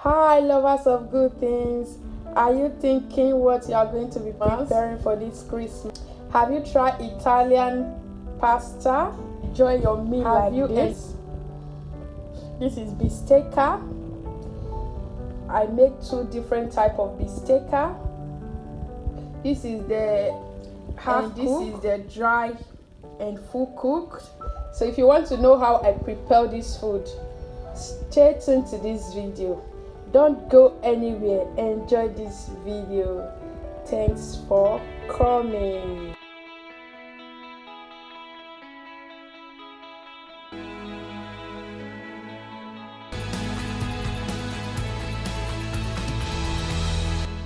Hi lovers of good things, are you thinking what you are going to be preparing for this Christmas? Have you tried Italian pasta? Enjoy your meal like this. This is Bistecca. I make two different type of Bistecca. This is the half this is the dry and full cooked. So if you want to know how I prepare this food, stay tuned to this video. Don't go anywhere. Enjoy this video. Thanks for coming.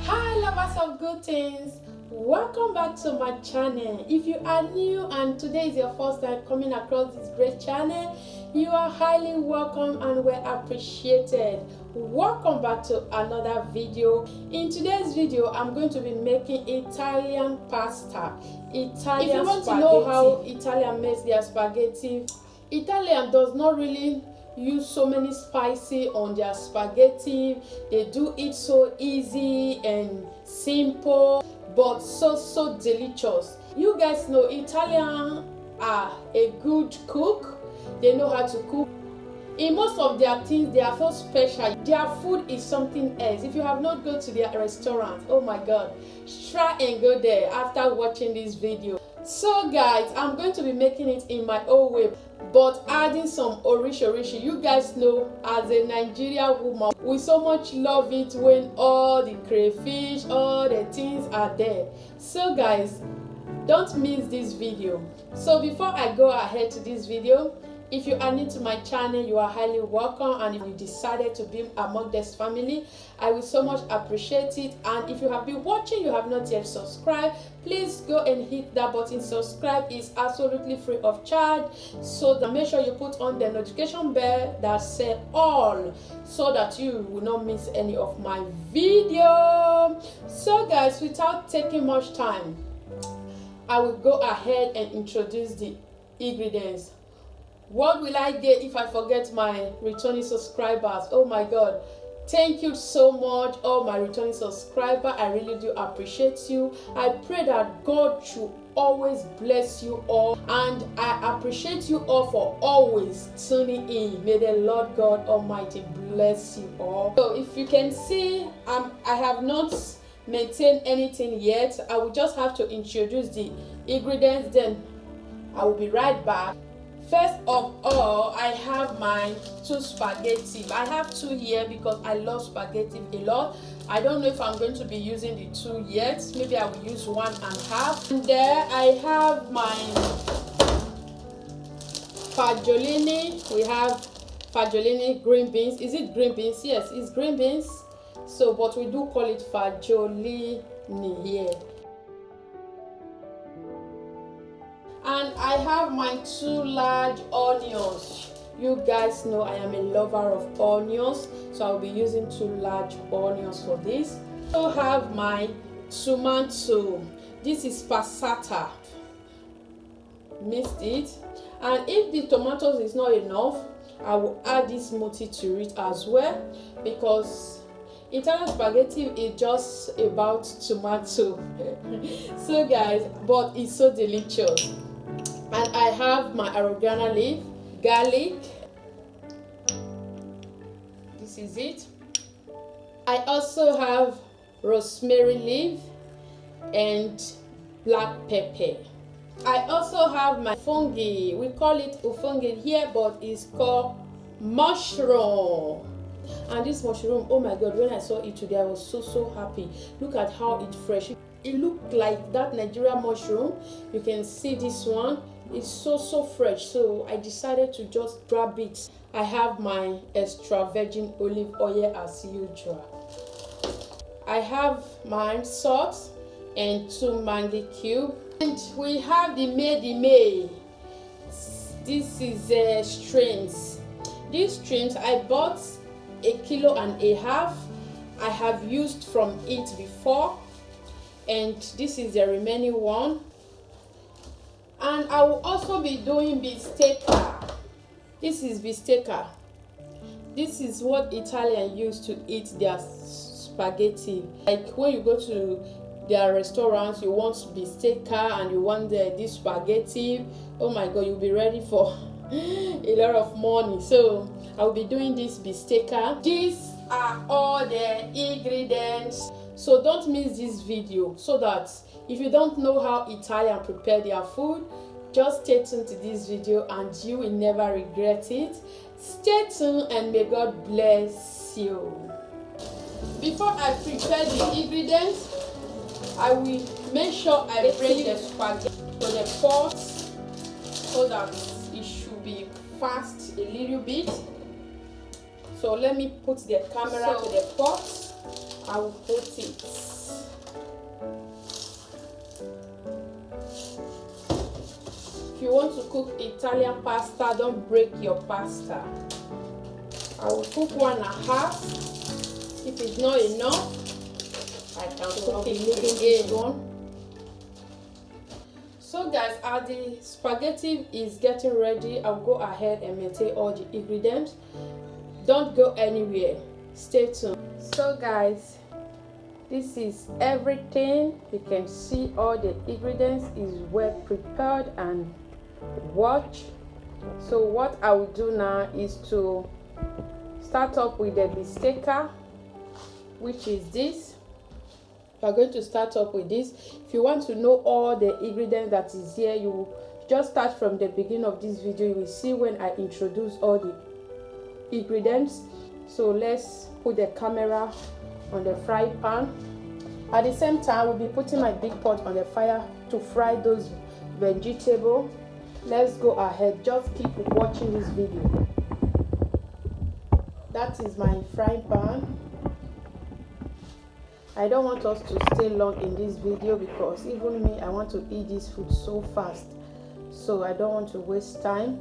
Hi lovers of good things, welcome back to my channel. If you are new and today is your first time coming across this great channel, you are highly welcome and well appreciated. Welcome back to another video. In today's video, I'm going to be making Italian pasta. If you want to know how Italian makes their spaghetti, Italian does not really use so many spices on their spaghetti. They do it so easy and simple, but so delicious. You guys know Italians are a good cook. They know how to cook. In most of their things, they are so special. Their food is something else. If you have not gone to their restaurant, oh my god, try and go there after watching this video. So guys, I'm going to be making it in my own way, but adding some orishi. You guys know, as a Nigerian woman, we so much love it when all the crayfish, all the things are there. So guys, don't miss this video. So before I go ahead to this video, if you are new to my channel, you are highly welcome, and if you decided to be among this family, I will so much appreciate it. And if you have been watching, you have not yet subscribed, please go and hit that button. Subscribe is absolutely free of charge, so that make sure you put on the notification bell that says all, so that you will not miss any of my video. So guys, without taking much time, I will go ahead and introduce the ingredients. What will I get if I forget my returning subscribers? Oh my god, thank you so much, all my returning subscribers. I really do appreciate you. I pray that God should always bless you all, and I appreciate you all for always tuning in. May the Lord God Almighty bless you all. So if you can see, I have not maintained anything yet. I will just have to introduce the ingredients, then I will be right back. First of all, I have my two spaghetti. I have two here because I love spaghetti a lot. I don't know if I'm going to be using the two yet. Maybe I will use 1.5. And there I have my fagiolini. We have fagiolini green beans. Is it green beans? Yes, it's green beans. So, but we do call it fagiolini here. And I have my two large onions. You guys know I am a lover of onions, so I'll be using two large onions for this. I also have my tomato. This is passata. Mixed it. And if the tomatoes is not enough, I will add this multi to it as well, because Italian spaghetti is just about tomato. So guys, but it's so delicious. And I have my oregano leaf, garlic. This is it. I also have rosemary leaf and black pepper. I also have my fungi. We call it ufungi here, but it's called mushroom. And this mushroom, oh my god, when I saw it today, I was so happy. Look at how it's fresh. It looked like that Nigerian mushroom. You can see this one. It's so fresh, so I decided to just grab it. I have my extra virgin olive oil as usual. I have my salt and 2 mango cubes. And we have the May. This is streams. These streams I bought 1.5 kilos. I have used from it before, and this is the remaining one. And I will also be doing Bistecca. This is Bistecca. This is what Italians use to eat their spaghetti. Like when you go to their restaurants, you want bistecca and you want this spaghetti. Oh my god, you'll be ready for a lot of money. So I'll be doing this bistecca. These are all the ingredients, so don't miss this video, so that if you don't know how Italians prepare their food, just stay tuned to this video and you will never regret it. Stay tuned and may God bless you. Before I prepare the ingredients, I will make sure I bring the spaghetti to the pot so that it should be fast a little bit. So let me put the camera to the pot. I will put it. If you want to cook Italian pasta, don't break your pasta. I will cook 1.5. If it's not enough, I can cook it again. So guys, as the spaghetti is getting ready, I'll go ahead and maintain all the ingredients. Don't go anywhere. Stay tuned. So guys, this is everything. You can see all the ingredients is well prepared and washed. So what I will do now is to start up with the bistecca, which is this. We are going to start up with this. If you want to know all the ingredients that is here, you just start from the beginning of this video. You will see when I introduce all the ingredients. So let's put the camera on the fry pan. At the same time, we'll be putting my big pot on the fire to fry those vegetables. Let's go ahead, just keep watching this video. That is my frying pan. I don't want us to stay long in this video because even me, I want to eat this food so fast, so I don't want to waste time.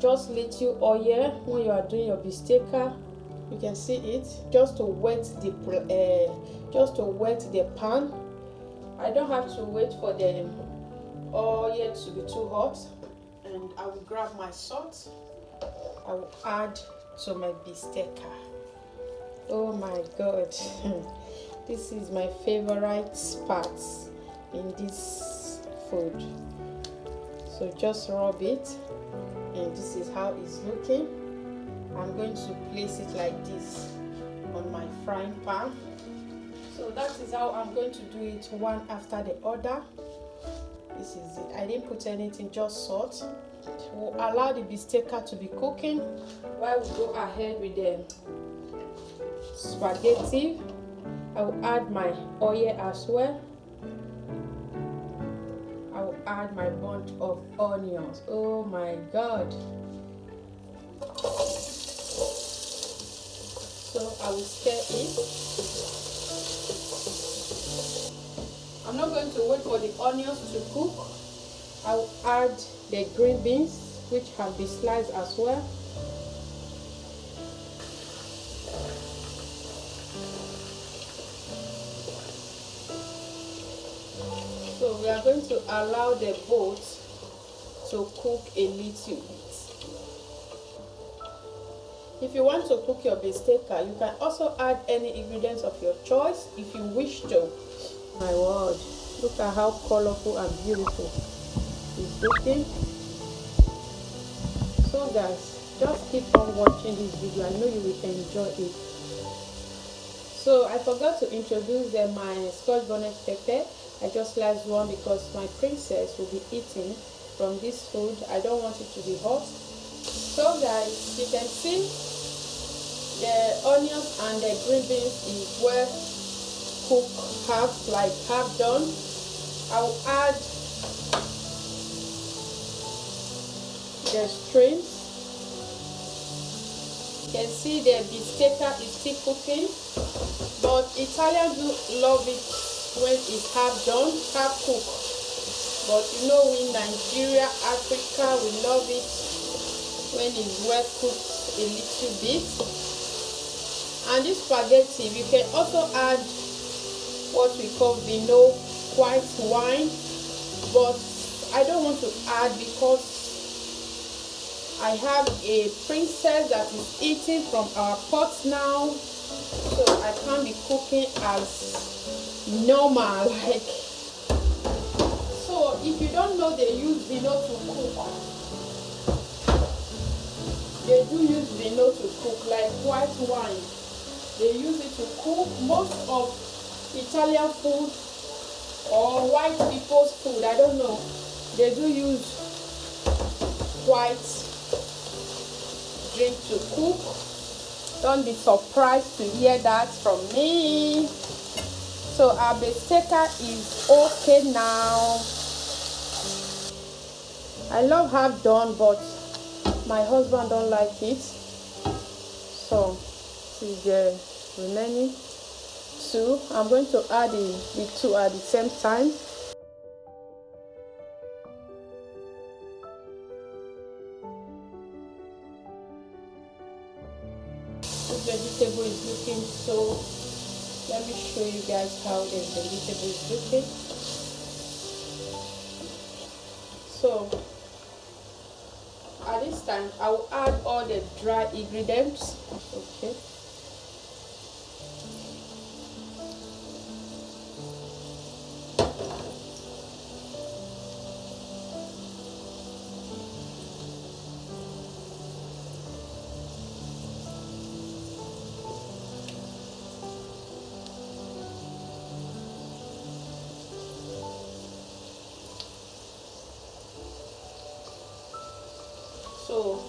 Just little oil when you are doing your bistecca. You can see it, just to wet the pan. I don't have to wait for the oil to be too hot. And I will grab my salt. I will add to my bistecca. Oh my god. This is my favorite part in this food. So just rub it, and this is how it's looking. I'm going to place it like this on my frying pan. So that is how I'm going to do it, one after the other. This is it. I didn't put anything, just salt. We'll allow the bistecca to be cooking while we go ahead with the spaghetti. I will add my oil as well. I will add my bunch of onions. Oh my god. So I will stir it. I'm not going to wait for the onions to cook. I will add the green beans, which have been sliced as well. So we are going to allow the both to cook a little bit. If you want to cook your bistecca, you can also add any ingredients of your choice if you wish to. My word, look at how colorful and beautiful it's looking. So guys, just keep on watching this video. I know you will enjoy it. So I forgot to introduce my Scotch bonnet pepper. I just sliced one because my princess will be eating from this food. I don't want it to be hot. So guys, you can see the onions and the green beans is well cooked, half done. I will add the strings. You can see the bistecca is still cooking, but Italians do love it when it's half done, half cooked. But you know, in Nigeria, Africa, we love it when it's well cooked a little bit. And this spaghetti, we can also add what we call vino, white wine, but I don't want to add because I have a princess that is eating from our pot now, so I can't be cooking as normal like. So if you don't know, they use vino to cook. They do use vino to cook, like white wine. They use it to cook most of Italian food or white people's food. I don't know. They do use white drink to cook. Don't be surprised to hear that from me. So our bistecca is okay now. I love half done, but my husband don't like it. So this is the remaining two. I'm going to add the two at the same time. This vegetable is looking so. Let me show you guys how the vegetable is looking. So at this time I will add all the dry ingredients. Okay. So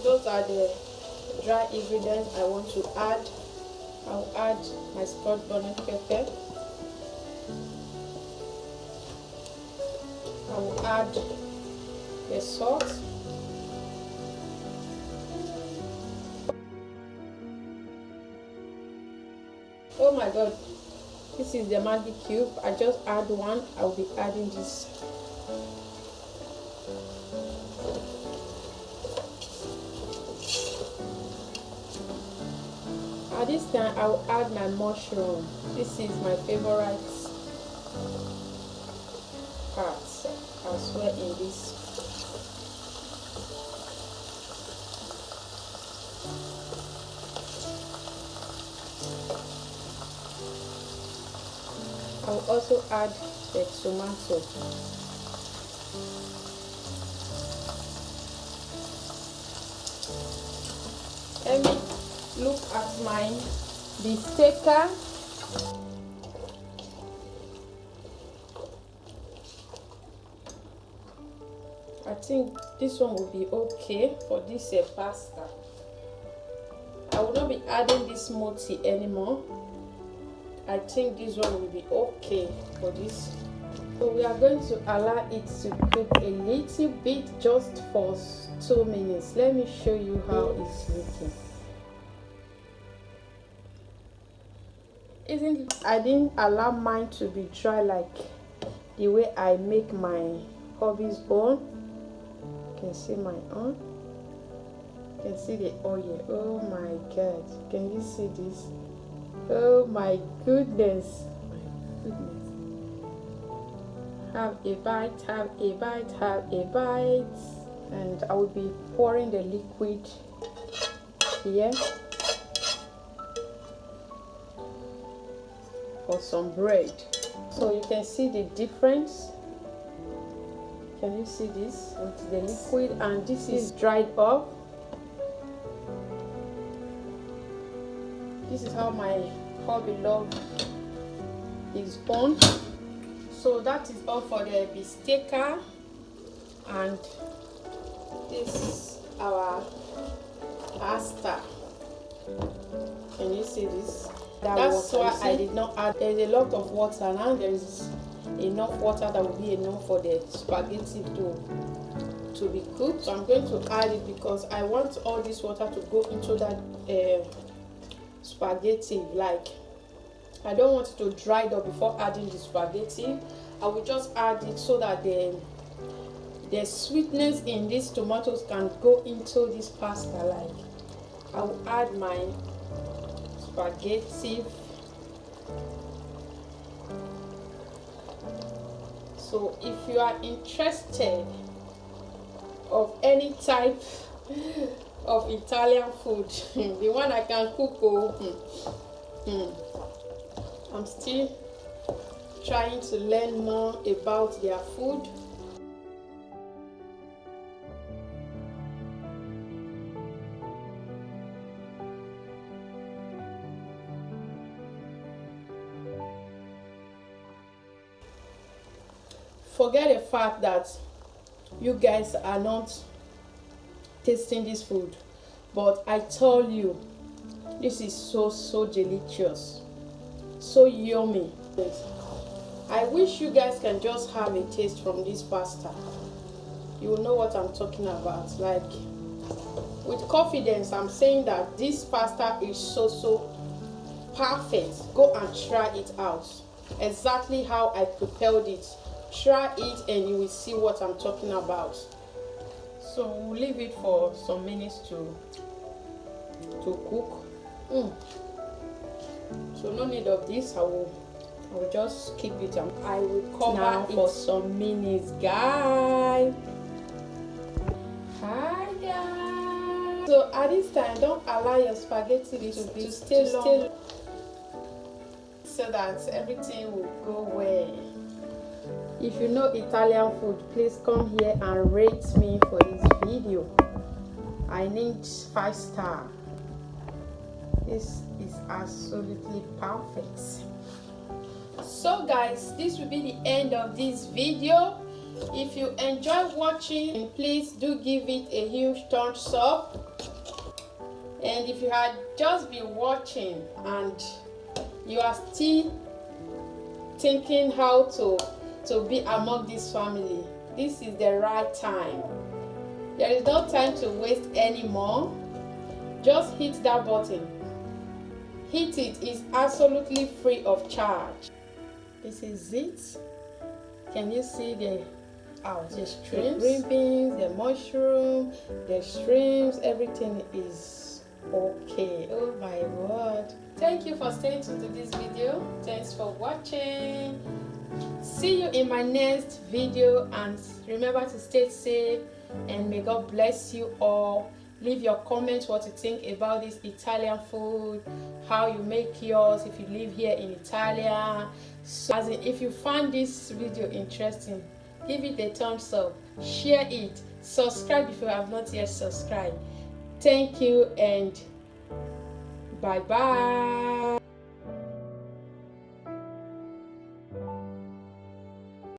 those are the dry ingredients I want to add. I'll add my scotch bonnet pepper. I will add the salt. Oh my god, this is the Maggi cube. I just add one. I'll be adding this. At this time, I will add my mushroom. This is my favorite part as well in this. I will also add the tomato. Let me look at my bistecca. I think this one will be okay for this pasta. I will not be adding this mozzi anymore. I think this one will be okay for this. So we are going to allow it to cook a little bit, just for 2 minutes. Let me show you how it's looking. I didn't allow mine to be dry like the way I make my hubby's own. You can see my own. You can see the oil. Oh my god, can you see this? Oh my goodness, my goodness. Have a bite, have a bite, have a bite. And I will be pouring the liquid here for some bread. So you can see the difference. Can you see this with the liquid? And this is dried up. This is how my hobby love is on. So that is all for the bistecca, and this is our pasta. Can you see this? That's why I did not add. There's a lot of water now. There is enough water that will be enough for the spaghetti to be cooked. So I'm going to add it because I want all this water to go into that spaghetti. Like, I don't want it to dry it up before adding the spaghetti. I will just add it so that the sweetness in these tomatoes can go into this pasta. Like, I will add my spaghetti. So if you are interested of any type of Italian food. The one I can cook. I'm still trying to learn more about their food. Forget the fact that you guys are not tasting this food, but I tell you, this is so delicious, so yummy. I wish you guys can just have a taste from this pasta. You will know what I'm talking about. Like, with confidence, I'm saying that this pasta is so perfect. Go and try it out exactly how I prepared it. Try it and you will see what I'm talking about. So we'll leave it for some minutes to cook. So no need of this. I will just keep it. I will cover it for some minutes, guys. Hi guys. So at this time, don't allow your spaghetti to stay long, so that everything will go well. If you know Italian food, please come here and rate me for this video. I need 5 stars. This is absolutely perfect. So guys, this will be the end of this video. If you enjoy watching, please do give it a huge thumbs up. And if you had just been watching and you are still thinking how to be among this family, this is the right time. There is no time to waste anymore. Just hit that button. Hit it. It's absolutely free of charge. This is it. Can you see the shrimps, the green beans, the mushroom, the shrimps? Everything is okay. Oh my word. Thank you for staying to this video. Thanks for watching. See you in my next video, and remember to stay safe, and may God bless you all. Leave your comments what you think about this Italian food, how you make yours if you live here in Italia. So, if you find this video interesting, give it a thumbs up, share it, subscribe if you have not yet subscribed. Thank you and bye bye.